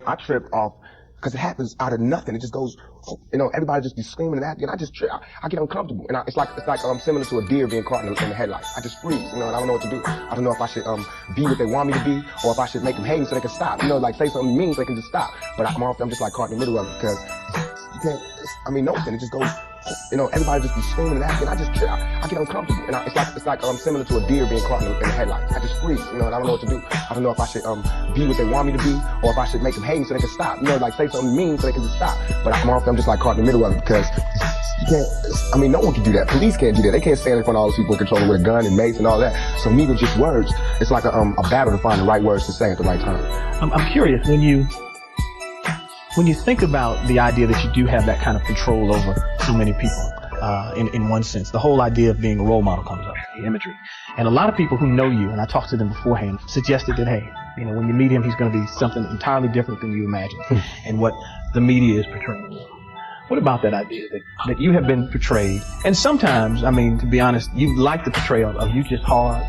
I trip off because it happens out of nothing. It just goes, everybody just be screaming and acting. I just trip. I get uncomfortable, and it's like similar to a deer being caught in the headlights. I just freeze, and I don't know what to do. I don't know if I should be what they want me to be, or if I should make them hate me so they can stop. Like say something mean so they can just stop. But I'm just like caught in the middle of it because you can't. No one. It just goes. Everybody just be screaming and acting. I just trip. I get uncomfortable, and it's like similar to a deer being caught in the headlights. I just freeze, and I don't know what to do. I don't know if I should be what they want me to be, or if I should make them hate me so they can stop. Like say something mean so they can just stop. But I'm just like caught in the middle of it because you can't. No one can do that. Police can't do that. They can't stand in front of all those people controlling with a gun and mace and all that. So me with just words, it's like a battle to find the right words to say at the right time. I'm curious when you think about the idea that you do have that kind of control over so many people, in one sense, the whole idea of being a role model comes up, the imagery. And a lot of people who know you, and I talked to them beforehand, suggested that, hey, when you meet him, he's going to be something entirely different than you imagined and what the media is portraying. What about that idea that you have been portrayed? And sometimes, to be honest, you like the portrayal of you just hard.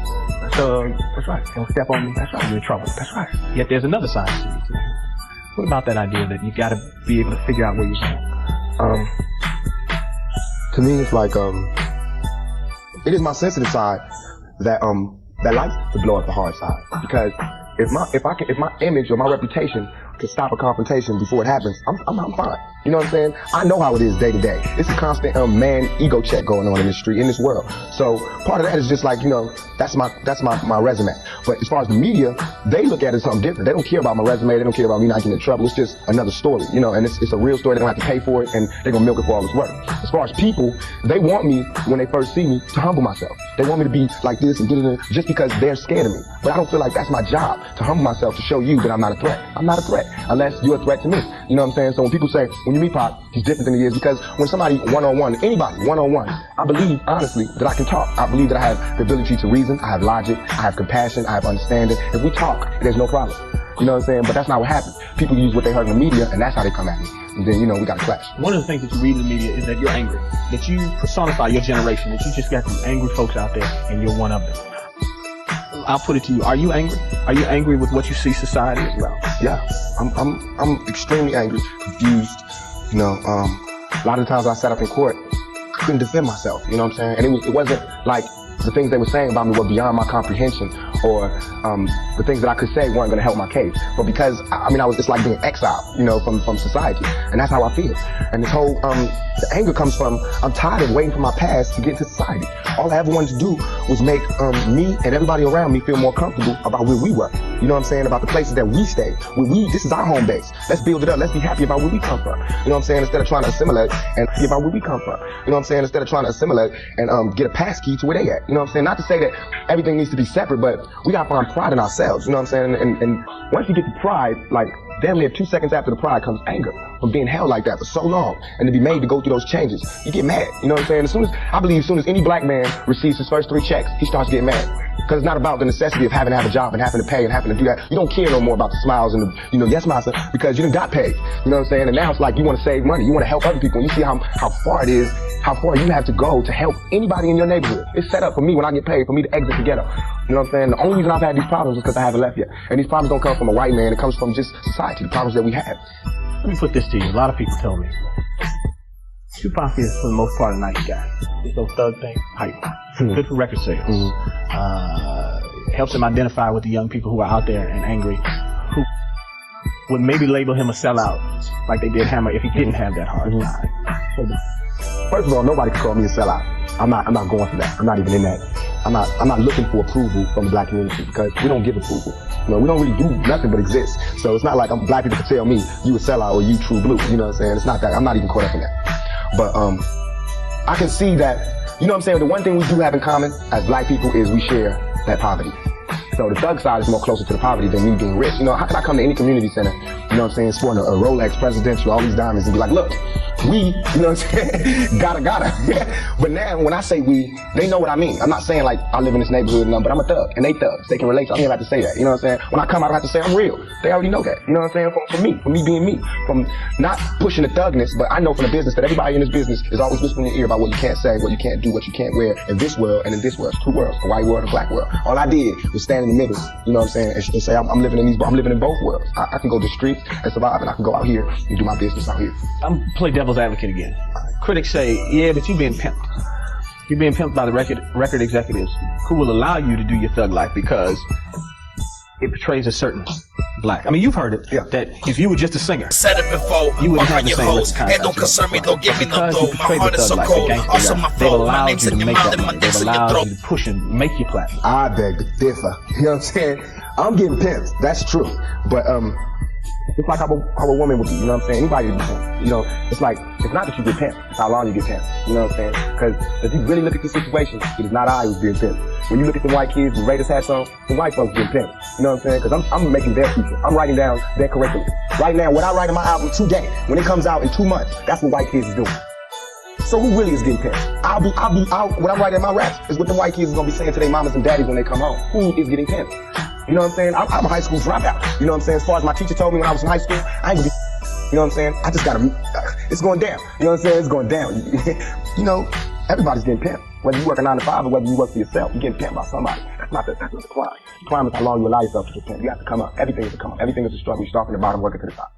So, that's right. Don't step on me. That's right. You're in trouble. That's right. Yet there's another side to you too. What about that idea that you got to be able to figure out where you're going? To me, it's like it is my sensitive side that likes to blow up the hard side. Because if my image or my reputation can stop a confrontation before it happens, I'm fine. You know what I'm saying? I know how it is day to day. It's a constant man ego check going on in this street, in this world. So part of that is just like, that's my resume. But as far as the media, they look at it as something different. They don't care about my resume. They don't care about me not getting in trouble. It's just another story, and it's a real story. They don't have to pay for it, and they're gonna milk it for all it's worth. As far as people, they want me, when they first see me, to humble myself. They want me to be like this and just because they're scared of me. But I don't feel like that's my job, to humble myself, to show you that I'm not a threat. I'm not a threat unless you're a threat to me. You know what I'm saying? So when people say, when you meet Pac, he's different than he is, because when somebody one-on-one, anybody one-on-one, I believe, honestly, that I can talk. I believe that I have the ability to reason, I have logic, I have compassion, I have understanding. If we talk, there's no problem. You know what I'm saying? But that's not what happens. People use what they heard in the media, and that's how they come at me. And then, we got to clash. One of the things that you read in the media is that you're angry, that you personify your generation, that you just got these angry folks out there, and you're one of them. I'll put it to you. Are you angry? Are you angry with what you see society as well? Yeah. I'm extremely angry, confused. A lot of times I sat up in court, I couldn't defend myself. You know what I'm saying? And it wasn't like the things they were saying about me were beyond my comprehension, or the things that I could say weren't going to help my case. But because, it's like being exiled, from society. And that's how I feel. And this whole, the anger comes from, I'm tired of waiting for my past to get into society. All I ever wanted to do was make me and everybody around me feel more comfortable about where we were. You know what I'm saying? About the places that we stay. This is our home base. Let's build it up. Let's be happy about where we come from. You know what I'm saying? Instead of trying to assimilate and be about where we come from. You know what I'm saying? Instead of trying to assimilate and get a pass key to where they at. You know what I'm saying? Not to say that everything needs to be separate, but we gotta find pride in ourselves. You know what I'm saying? And once you get the pride, like damn near 2 seconds after the pride comes anger from being held like that for so long, and to be made to go through those changes, you get mad. You know what I'm saying? As soon as any black man receives his first 3 checks, he starts getting mad. Because it's not about the necessity of having to have a job and having to pay and having to do that. You don't care no more about the smiles and the, yes, master, because you done got paid. You know what I'm saying? And now it's like you want to save money. You want to help other people. And you see how far it is, how far you have to go to help anybody in your neighborhood. It's set up for me when I get paid, for me to exit the ghetto. You know what I'm saying? The only reason I've had these problems is because I haven't left yet. And these problems don't come from a white man. It comes from just society, the problems that we have. Let me put this to you. A lot of people tell me Tupac is, for the most part, a nice guy. This little thug thing, hype. Good for record sales. Helps him identify with the young people who are out there and angry, who would maybe label him a sellout, like they did Hammer if he didn't have that hard time. First of all, nobody can call me a sellout. I'm not going for that. I'm not even in that. I'm not looking for approval from the black community, because we don't give approval. We don't really do nothing but exist. So it's not like black people can tell me you a sellout or you true blue. You know what I'm saying? It's not that. I'm not even caught up in that. But I can see that, you know what I'm saying, the one thing we do have in common as black people is we share that poverty. So the thug side is more closer to the poverty than me being rich. How can I come to any community center, you know what I'm saying, sporting a Rolex Presidential, all these diamonds, and be like, look, we, you know what I'm saying, gotta. But now, when I say we, they know what I mean. I'm not saying like I live in this neighborhood, but I'm a thug, and they thugs. They can relate, so I don't even have to say that, you know what I'm saying? When I come out, I have to say I'm real. They already know that, you know what I'm saying? For me being me, from not pushing the thugness, but I know from the business that everybody in this business is always whispering in your ear about what you can't say, what you can't do, what you can't wear in this world and in this world. It's 2 worlds, a white world and a black world. All I did was stand in the middle, you know what I'm saying, and say I'm living in both worlds. I can go to the streets and survive, and I can go out here and do my business out here. I'm play devil's advocate again. Critics say, yeah, but you're being pimped. You're being pimped by the record executives who will allow you to do your thug life because it portrays a certain black. I mean, you've heard it. Yeah. That if you were just a singer, said it before, you wouldn't have the same hoes. contract. It don't concern me, don't give me no because dough. you My portray heart the is thug so life, cold. the gangster Also life. my They've fault. My allowed name's you to in your make mouth that and my money. dick's They've in your allowed throat. you to push and make you platinum. I beg to differ. You know what I'm saying? I'm getting pimped. That's true. But it's like how a woman would be. You know what I'm saying? Anybody would be pimped. You know, it's like, it's not that you get pimped. It's how long you get pimped. You know what I'm saying? Because if you really look at the situation, it is not I who's being pimped. When you look at the white kids with Raiders hats on, the white folks getting pimped. You know what I'm saying? Because I'm making their future. I'm writing down their curriculum. Right now, what I write in my album today, when it comes out in 2 months, that's what white kids is doing. So who really is getting pimped? What I'm writing in my raps is what the white kids is gonna be saying to their mamas and daddies when they come home. Who is getting pimped? You know what I'm saying? I'm a high school dropout. You know what I'm saying? As far as my teacher told me when I was in high school, I ain't gonna be, you know what I'm saying? I just gotta, it's going down. You know what I'm saying? It's going down. You know, everybody's getting pimped. Whether you work a 9 to 5 or whether you work for yourself, you're getting pimped by somebody. That's not the crime. The crime is how long you allow yourself to get pimped. You have to come up. Everything is a come up. Everything is a struggle. You start from the bottom, working to the top.